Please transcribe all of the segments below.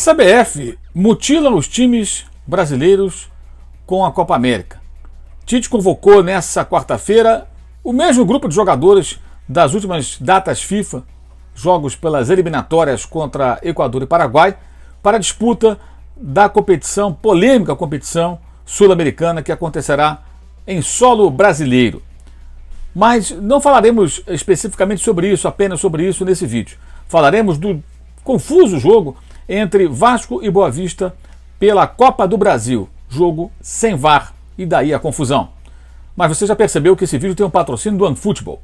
CBF mutila os times brasileiros com a Copa América. Tite convocou nessa quarta-feira o mesmo grupo de jogadores das últimas datas FIFA, jogos pelas eliminatórias contra Equador e Paraguai, para a disputa da competição, polêmica competição sul-americana que acontecerá em solo brasileiro. Mas não falaremos especificamente sobre isso, apenas sobre isso nesse vídeo. Falaremos do confuso jogo entre Vasco e Boa Vista pela Copa do Brasil, jogo sem VAR, e daí a confusão. Mas você já percebeu que esse vídeo tem um patrocínio do OneFootball,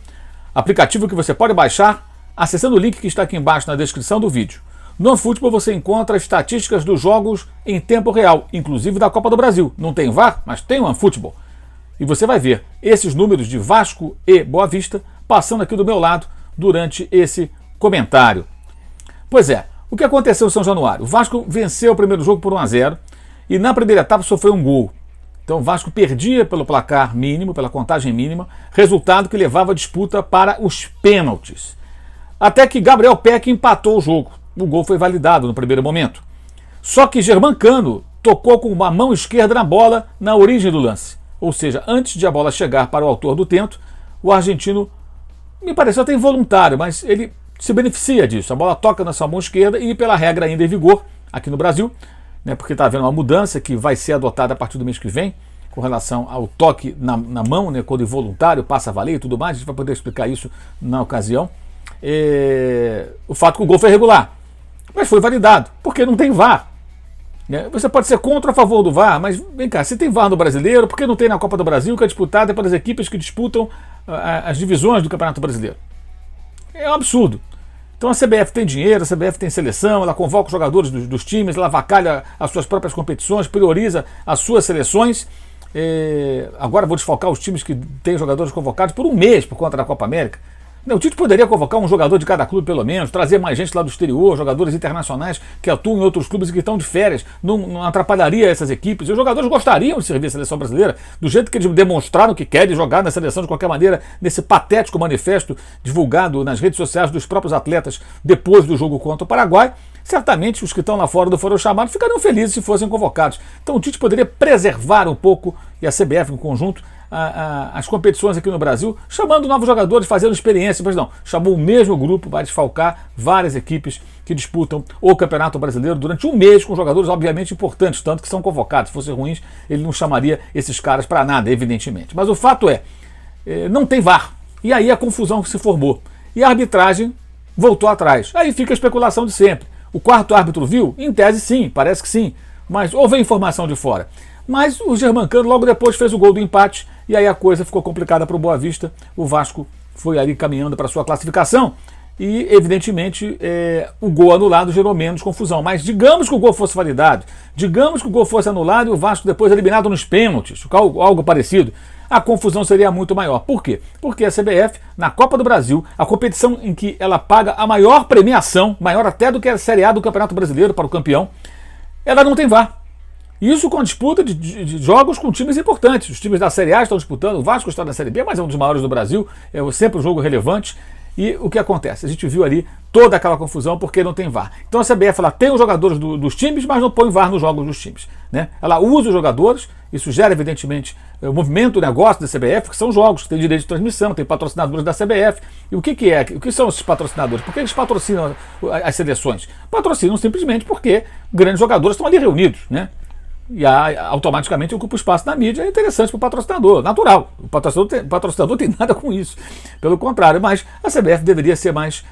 aplicativo que você pode baixar acessando o link que está aqui embaixo na descrição do vídeo. No OneFootball você encontra estatísticas dos jogos em tempo real, inclusive da Copa do Brasil. Não tem VAR, mas tem o OneFootball. E você vai ver esses números de Vasco e Boa Vista passando aqui do meu lado durante esse comentário. Pois é, o que aconteceu em São Januário? O Vasco venceu o primeiro jogo por 1-0 e na primeira etapa sofreu um gol. Então o Vasco perdia pelo placar mínimo, pela contagem mínima, resultado que levava a disputa para os pênaltis. Até que Gabriel Peck empatou o jogo. O gol foi validado no primeiro momento. Só que Germancano tocou com uma mão esquerda na bola na origem do lance. Ou seja, antes de a bola chegar para o autor do tento, o argentino, me pareceu até involuntário, mas ele se beneficia disso. A bola toca na sua mão esquerda e, pela regra ainda em vigor aqui no Brasil, né, porque está havendo uma mudança que vai ser adotada a partir do mês que vem, com relação ao toque na mão, né, quando involuntário passa a valer e tudo mais, a gente vai poder explicar isso na ocasião. O fato que o gol foi irregular, mas foi validado, porque não tem VAR. Você pode ser contra ou a favor do VAR, mas vem cá, se tem VAR no brasileiro, por que não tem na Copa do Brasil, que é disputada pelas equipes que disputam as divisões do Campeonato Brasileiro? É um absurdo. Então a CBF tem dinheiro, a CBF tem seleção, ela convoca os jogadores dos times, ela avacalha as suas próprias competições, prioriza as suas seleções. Agora vou desfalcar os times que têm jogadores convocados por um mês por conta da Copa América. O Tite poderia convocar um jogador de cada clube pelo menos, trazer mais gente lá do exterior, jogadores internacionais que atuam em outros clubes e que estão de férias, não atrapalharia essas equipes. E os jogadores gostariam de servir a seleção brasileira, do jeito que eles demonstraram que querem jogar na seleção de qualquer maneira, nesse patético manifesto divulgado nas redes sociais dos próprios atletas depois do jogo contra o Paraguai. Certamente os que estão lá fora não foram chamados ficariam felizes se fossem convocados. Então o Tite poderia preservar um pouco, e a CBF em conjunto, as competições aqui no Brasil, chamando novos jogadores, fazendo experiência, mas não, chamou o mesmo grupo para desfalcar várias equipes que disputam o Campeonato Brasileiro durante um mês, com jogadores obviamente importantes, tanto que são convocados. Se fossem ruins, ele não chamaria esses caras para nada, evidentemente. Mas o fato não tem VAR. E aí a confusão que se formou. E a arbitragem voltou atrás. Aí fica a especulação de sempre. O quarto árbitro viu? Em tese sim, parece que sim. Mas houve informação de fora. Mas o Germancano logo depois fez o gol do empate e aí a coisa ficou complicada para o Boa Vista. O Vasco foi ali caminhando para a sua classificação e, evidentemente, o gol anulado gerou menos confusão. Mas digamos que o gol fosse validado, digamos que o gol fosse anulado e o Vasco depois eliminado nos pênaltis, algo parecido, a confusão seria muito maior. Por quê? Porque a CBF, na Copa do Brasil, a competição em que ela paga a maior premiação, maior até do que a Série A do Campeonato Brasileiro para o campeão, ela não tem VAR. Isso com a disputa de jogos com times importantes. Os times da Série A estão disputando, o Vasco está na Série B, mas é um dos maiores do Brasil, é sempre um jogo relevante. E o que acontece? A gente viu ali toda aquela confusão porque não tem VAR. Então a CBF ela tem os jogadores dos times, mas não põe VAR nos jogos dos times, né? Ela usa os jogadores, isso gera evidentemente o movimento, o negócio da CBF, que são jogos, que tem direito de transmissão, tem patrocinadores da CBF. E o que são esses patrocinadores? Por que eles patrocinam as seleções? Patrocinam simplesmente porque grandes jogadores estão ali reunidos, né? E automaticamente ocupa o espaço na mídia. É interessante para o patrocinador, natural. O patrocinador tem nada com isso, pelo contrário, mas a CBF deveria ser mais,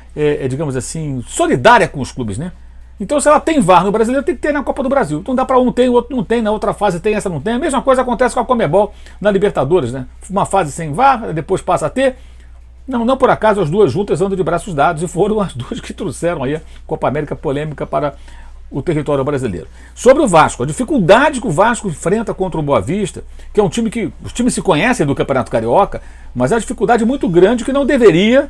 digamos assim, solidária com os clubes, né? Então se ela tem VAR no brasileiro, tem que ter na Copa do Brasil. Então dá para um tem, o outro não tem, na outra fase tem, essa não tem. A mesma coisa acontece com a Conmebol na Libertadores, né? Uma fase sem VAR, depois passa a ter. Não por acaso as duas juntas andam de braços dados e foram as duas que trouxeram aí a Copa América polêmica para o território brasileiro. Sobre o Vasco, a dificuldade que o Vasco enfrenta contra o Boa Vista, que é um time que os times se conhecem do Campeonato Carioca, mas é uma dificuldade muito grande que não deveria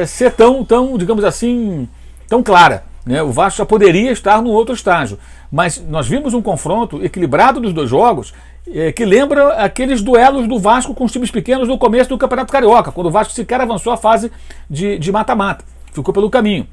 ser tão, digamos assim, tão clara, né? O Vasco já poderia estar num outro estágio, mas nós vimos um confronto equilibrado dos dois jogos que lembra aqueles duelos do Vasco com os times pequenos no começo do Campeonato Carioca, quando o Vasco sequer avançou a fase de mata-mata, ficou pelo caminho.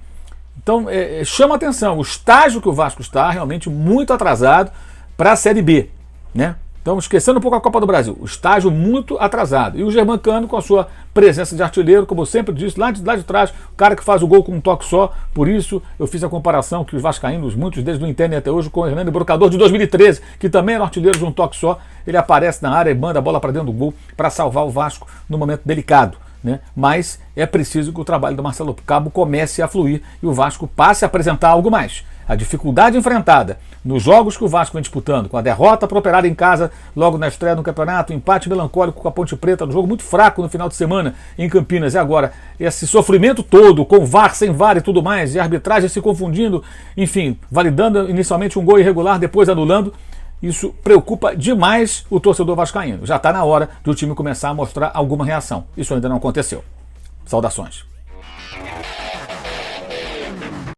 Então chama atenção, o estágio que o Vasco está realmente muito atrasado para a Série B, né? Então, esquecendo um pouco a Copa do Brasil, o estágio muito atrasado. E o Germancano, com a sua presença de artilheiro, como eu sempre disse, lá de trás, o cara que faz o gol com um toque só. Por isso, eu fiz a comparação que os vascaínos, muitos deles do entendem até hoje, com o Hernando Brocador de 2013, que também era artilheiro de um toque só. Ele aparece na área e manda a bola para dentro do gol para salvar o Vasco no momento delicado, né? Mas é preciso que o trabalho do Marcelo Cabo comece a fluir e o Vasco passe a apresentar algo mais. A dificuldade enfrentada nos jogos que o Vasco vem disputando, com a derrota para operar em casa logo na estreia no campeonato, empate melancólico com a Ponte Preta, no jogo muito fraco no final de semana em Campinas, e agora esse sofrimento todo, com VAR, sem VAR e tudo mais, e a arbitragem se confundindo, enfim, validando inicialmente um gol irregular, depois anulando. Isso preocupa demais o torcedor vascaíno. Já está na hora do time começar a mostrar alguma reação. Isso ainda não aconteceu. Saudações.